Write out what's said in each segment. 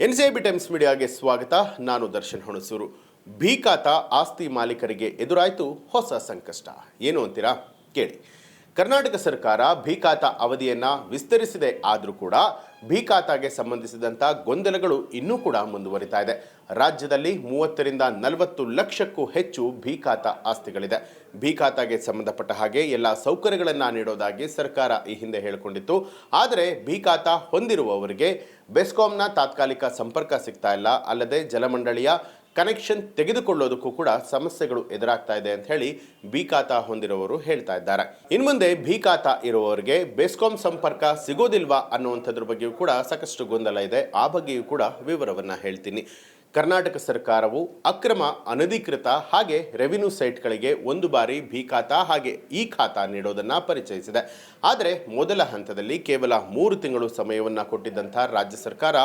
NCIB times ಮೀಡಿಯಾಗೆ ಸ್ವಾಗತ. ನಾನು ದರ್ಶನ್ ಹುಣಸೂರು. ಭೀಕಾತ ಆಸ್ತಿ ಮಾಲೀಕರಿಗೆ ಎದುರಾಯಿತು ಹೊಸ ಸಂಕಷ್ಟ. ಏನು ಅಂತೀರಾ? ಕೇಳಿ. ಕರ್ನಾಟಕ ಸರ್ಕಾರ ಭೀಕಾತ ಅವಧಿಯನ್ನು ವಿಸ್ತರಿಸಿದೆ. ಆದರೂ ಕೂಡ ಭೀಕಾತಾಗೆ ಸಂಬಂಧಿಸಿದಂಥ ಗೊಂದಲಗಳು ಇನ್ನೂ ಕೂಡ ಮುಂದುವರಿತಾ ಇದೆ. ರಾಜ್ಯದಲ್ಲಿ 30ರಿಂದ 40 ಲಕ್ಷಕ್ಕೂ ಹೆಚ್ಚು ಭೀಕಾತ ಆಸ್ತಿಗಳಿದೆ. ಭೀಕಾತಾಗೆ ಸಂಬಂಧಪಟ್ಟ ಹಾಗೆ ಎಲ್ಲ ಸೌಕರ್ಯಗಳನ್ನು ನೀಡೋದಾಗಿ ಸರ್ಕಾರ ಈ ಹಿಂದೆ ಹೇಳಿಕೊಂಡಿತ್ತು. ಆದರೆ ಭೀಕಾತ ಹೊಂದಿರುವವರಿಗೆ ಬೆಸ್ಕಾಂನ ತಾತ್ಕಾಲಿಕ ಸಂಪರ್ಕ ಸಿಗ್ತಾ ಇಲ್ಲ. ಅಲ್ಲದೆ ಜಲಮಂಡಳಿಯ ಕನೆಕ್ಷನ್ ತೆಗೆದುಕೊಳ್ಳೋದಕ್ಕೂ ಕೂಡ ಸಮಸ್ಯೆಗಳು ಎದುರಾಗ್ತಾ ಇದೆ ಅಂತ ಹೇಳಿ ಭೀಕಾತ ಹೊಂದಿರುವವರು ಹೇಳ್ತಾ ಇದ್ದಾರೆ. ಇನ್ನು ಮುಂದೆ ಭೀಕಾತ ಇರುವವರಿಗೆ ಬೆಸ್ಕಾಂ ಸಂಪರ್ಕ ಸಿಗೋದಿಲ್ವಾ ಅನ್ನುವಂಥದ್ರ ಬಗ್ಗೆಯೂ ಕೂಡ ಸಾಕಷ್ಟು ಗೊಂದಲ ಇದೆ. ಆ ಬಗ್ಗೆಯೂ ಕೂಡ ವಿವರವನ್ನು ಹೇಳ್ತೀನಿ. ಕರ್ನಾಟಕ ಸರ್ಕಾರವು ಅಕ್ರಮ, ಅನಧಿಕೃತ ಹಾಗೆ ರೆವಿನ್ಯೂ ಸೈಟ್ಗಳಿಗೆ ಒಂದು ಬಾರಿ ಭೀಕಾತ ಹಾಗೆ ಈ ಖಾತಾ ನೀಡೋದನ್ನು ಪರಿಚಯಿಸಿದೆ. ಆದರೆ ಮೊದಲ ಹಂತದಲ್ಲಿ ಕೇವಲ 3 ತಿಂಗಳು ಸಮಯವನ್ನು ಕೊಟ್ಟಿದ್ದಂಥ ರಾಜ್ಯ ಸರ್ಕಾರ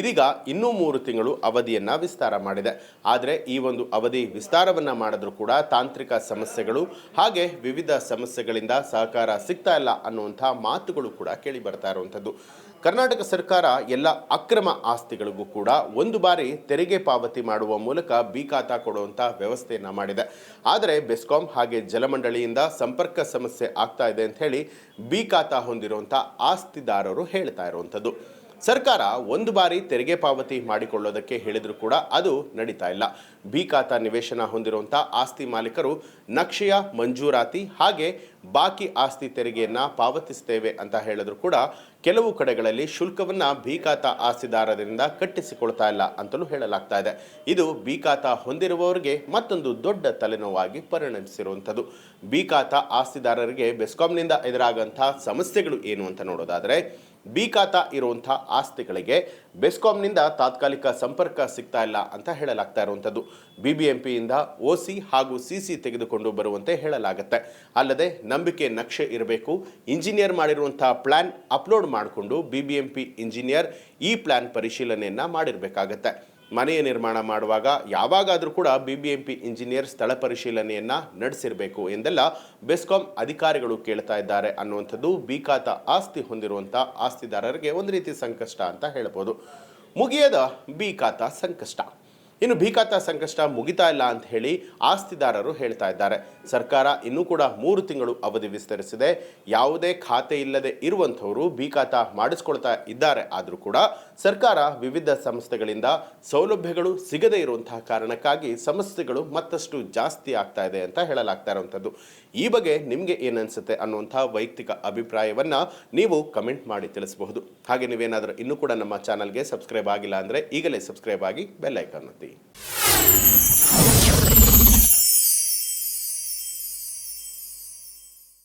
ಇದೀಗ ಇನ್ನೂ 3 ತಿಂಗಳು ಅವಧಿಯನ್ನು ವಿಸ್ತಾರ ಮಾಡಿದೆ. ಆದರೆ ಈ ಒಂದು ಅವಧಿ ವಿಸ್ತಾರವನ್ನು ಮಾಡಿದ್ರೂ ಕೂಡ ತಾಂತ್ರಿಕ ಸಮಸ್ಯೆಗಳು ಹಾಗೆ ವಿವಿಧ ಸಮಸ್ಯೆಗಳಿಂದ ಸಹಕಾರ ಸಿಗ್ತಾ ಇಲ್ಲ ಅನ್ನುವಂಥ ಮಾತುಗಳು ಕೂಡ ಕೇಳಿ ಬರ್ತಾ ಇರುವಂಥದ್ದು. ಕರ್ನಾಟಕ ಸರ್ಕಾರ ಎಲ್ಲ ಅಕ್ರಮ ಆಸ್ತಿಗಳಿಗೂ ಕೂಡ ಒಂದು ಬಾರಿ ತೆರಿಗೆ ಪಾವತಿ ಮಾಡುವ ಮೂಲಕ ಭೀಕಾತ ಕೊಡುವಂಥ ವ್ಯವಸ್ಥೆಯನ್ನು ಮಾಡಿದೆ. ಆದರೆ ಬೆಸ್ಕಾಂ ಹಾಗೆ ಜಲಮಂಡಳಿಯಿಂದ ಸಂಪರ್ಕ ಸಮಸ್ಯೆ ಆಗ್ತಾ ಇದೆ ಅಂತ ಹೇಳಿ ಭೀಕಾತ ಹೊಂದಿರುವಂಥ ಆಸ್ತಿದಾರರು ಹೇಳ್ತಾ ಇರುವಂಥದ್ದು. ಸರ್ಕಾರ ಒಂದು ಬಾರಿ ತೆರಿಗೆ ಪಾವತಿ ಮಾಡಿಕೊಳ್ಳೋದಕ್ಕೆ ಹೇಳಿದರೂ ಕೂಡ ಅದು ನಡೀತಾ ಇಲ್ಲ. ಭೀಕಾತ ನಿವೇಶನ ಹೊಂದಿರುವಂಥ ಆಸ್ತಿ ಮಾಲೀಕರು ನಕ್ಷೆಯ ಮಂಜೂರಾತಿ ಹಾಗೆ ಬಾಕಿ ಆಸ್ತಿ ತೆರಿಗೆಯನ್ನು ಪಾವತಿಸ್ತೇವೆ ಅಂತ ಹೇಳಿದ್ರು ಕೂಡ ಕೆಲವು ಕಡೆಗಳಲ್ಲಿ ಶುಲ್ಕವನ್ನು ಭೀಕಾತ ಆಸ್ತಿದಾರರಿಂದ ಕಟ್ಟಿಸಿಕೊಳ್ತಾ ಇಲ್ಲ ಅಂತಲೂ ಹೇಳಲಾಗ್ತಾ ಇದೆ. ಇದು ಭೀಕಾತ ಹೊಂದಿರುವವರಿಗೆ ಮತ್ತೊಂದು ದೊಡ್ಡ ತಲೆನೋವಾಗಿ ಪರಿಣಮಿಸಿರುವಂಥದ್ದು. ಭೀಕಾತ ಆಸ್ತಿದಾರರಿಗೆ ಬೆಸ್ಕಾಂನಿಂದ ಎದುರಾಗಂಥ ಸಮಸ್ಯೆಗಳು ಏನು ಅಂತ ನೋಡೋದಾದರೆ, ಭೀಕಾತ ಇರುವಂಥ ಆಸ್ತಿಗಳಿಗೆ ಬೆಸ್ಕಾಂನಿಂದ ತಾತ್ಕಾಲಿಕ ಸಂಪರ್ಕ ಸಿಗ್ತಾ ಇಲ್ಲ ಅಂತ ಹೇಳಲಾಗ್ತಾ ಇರುವಂಥದ್ದು. BBMPಯಿಂದ OC ಹಾಗೂ CC ತೆಗೆದುಕೊಂಡು ಬರುವಂತೆ ಹೇಳಲಾಗುತ್ತೆ. ಅಲ್ಲದೆ ನಂಬಿಕೆ ನಕ್ಷೆ ಇರಬೇಕು. ಇಂಜಿನಿಯರ್ ಮಾಡಿರುವಂಥ ಪ್ಲಾನ್ ಅಪ್ಲೋಡ್ ಮಾಡಿಕೊಂಡು BBMP ಇಂಜಿನಿಯರ್ ಈ ಪ್ಲಾನ್ ಪರಿಶೀಲನೆಯನ್ನು ಮಾಡಿರಬೇಕಾಗತ್ತೆ. ಮನೆಯ ನಿರ್ಮಾಣ ಮಾಡುವಾಗ ಯಾವಾಗಾದರೂ ಕೂಡ BBMP ಇಂಜಿನಿಯರ್ ಸ್ಥಳ ಪರಿಶೀಲನೆಯನ್ನು ನಡೆಸಿರಬೇಕು ಎಂದೆಲ್ಲ ಬೆಸ್ಕಾಂ ಅಧಿಕಾರಿಗಳು ಕೇಳ್ತಾ ಇದ್ದಾರೆ ಅನ್ನುವಂಥದ್ದು ಭೀಕಾತ ಆಸ್ತಿ ಹೊಂದಿರುವಂಥ ಆಸ್ತಿದಾರರಿಗೆ ಒಂದು ರೀತಿ ಸಂಕಷ್ಟ ಅಂತ ಹೇಳ್ಬೋದು. ಮುಗಿಯದ ಭೀಕಾತ ಸಂಕಷ್ಟ. ಇನ್ನು ಭೀಕಾತ ಸಂಕಷ್ಟ ಮುಗಿತಾ ಇಲ್ಲ ಅಂತ ಹೇಳಿ ಆಸ್ತಿದಾರರು ಹೇಳ್ತಾ ಇದ್ದಾರೆ. ಸರ್ಕಾರ ಇನ್ನೂ ಕೂಡ 3 ತಿಂಗಳು ಅವಧಿ ವಿಸ್ತರಿಸಿದೆ. ಯಾವುದೇ ಖಾತೆ ಇಲ್ಲದೆ ಇರುವಂಥವರು ಭೀಕಾತ ಮಾಡಿಸ್ಕೊಳ್ತಾ ಇದ್ದಾರೆ. ಆದರೂ ಕೂಡ ಸರ್ಕಾರ ವಿವಿಧ ಸಂಸ್ಥೆಗಳಿಂದ ಸೌಲಭ್ಯಗಳು ಸಿಗದೇ ಇರುವಂತಹ ಕಾರಣಕ್ಕಾಗಿ ಸಮಸ್ಯೆಗಳು ಮತ್ತಷ್ಟು ಜಾಸ್ತಿ ಆಗ್ತಾ ಇದೆ ಅಂತ ಹೇಳಲಾಗ್ತಾ ಇರುವಂಥದ್ದು. ಈ ಬಗ್ಗೆ ನಿಮಗೆ ಏನನ್ಸುತ್ತೆ ಅನ್ನುವಂಥ ವೈಯಕ್ತಿಕ ಅಭಿಪ್ರಾಯವನ್ನು ನೀವು ಕಮೆಂಟ್ ಮಾಡಿ ತಿಳಿಸಬಹುದು. ಹಾಗೆ ನೀವೇನಾದರೂ ಇನ್ನೂ ಕೂಡ ನಮ್ಮ ಚಾನಲ್ಗೆ ಸಬ್ಸ್ಕ್ರೈಬ್ ಆಗಿಲ್ಲ ಅಂದರೆ ಈಗಲೇ ಸಬ್ಸ್ಕ್ರೈಬ್ ಆಗಿ ಬೆಲ್ ಐಕಾನ್ ಒತ್ತಿ.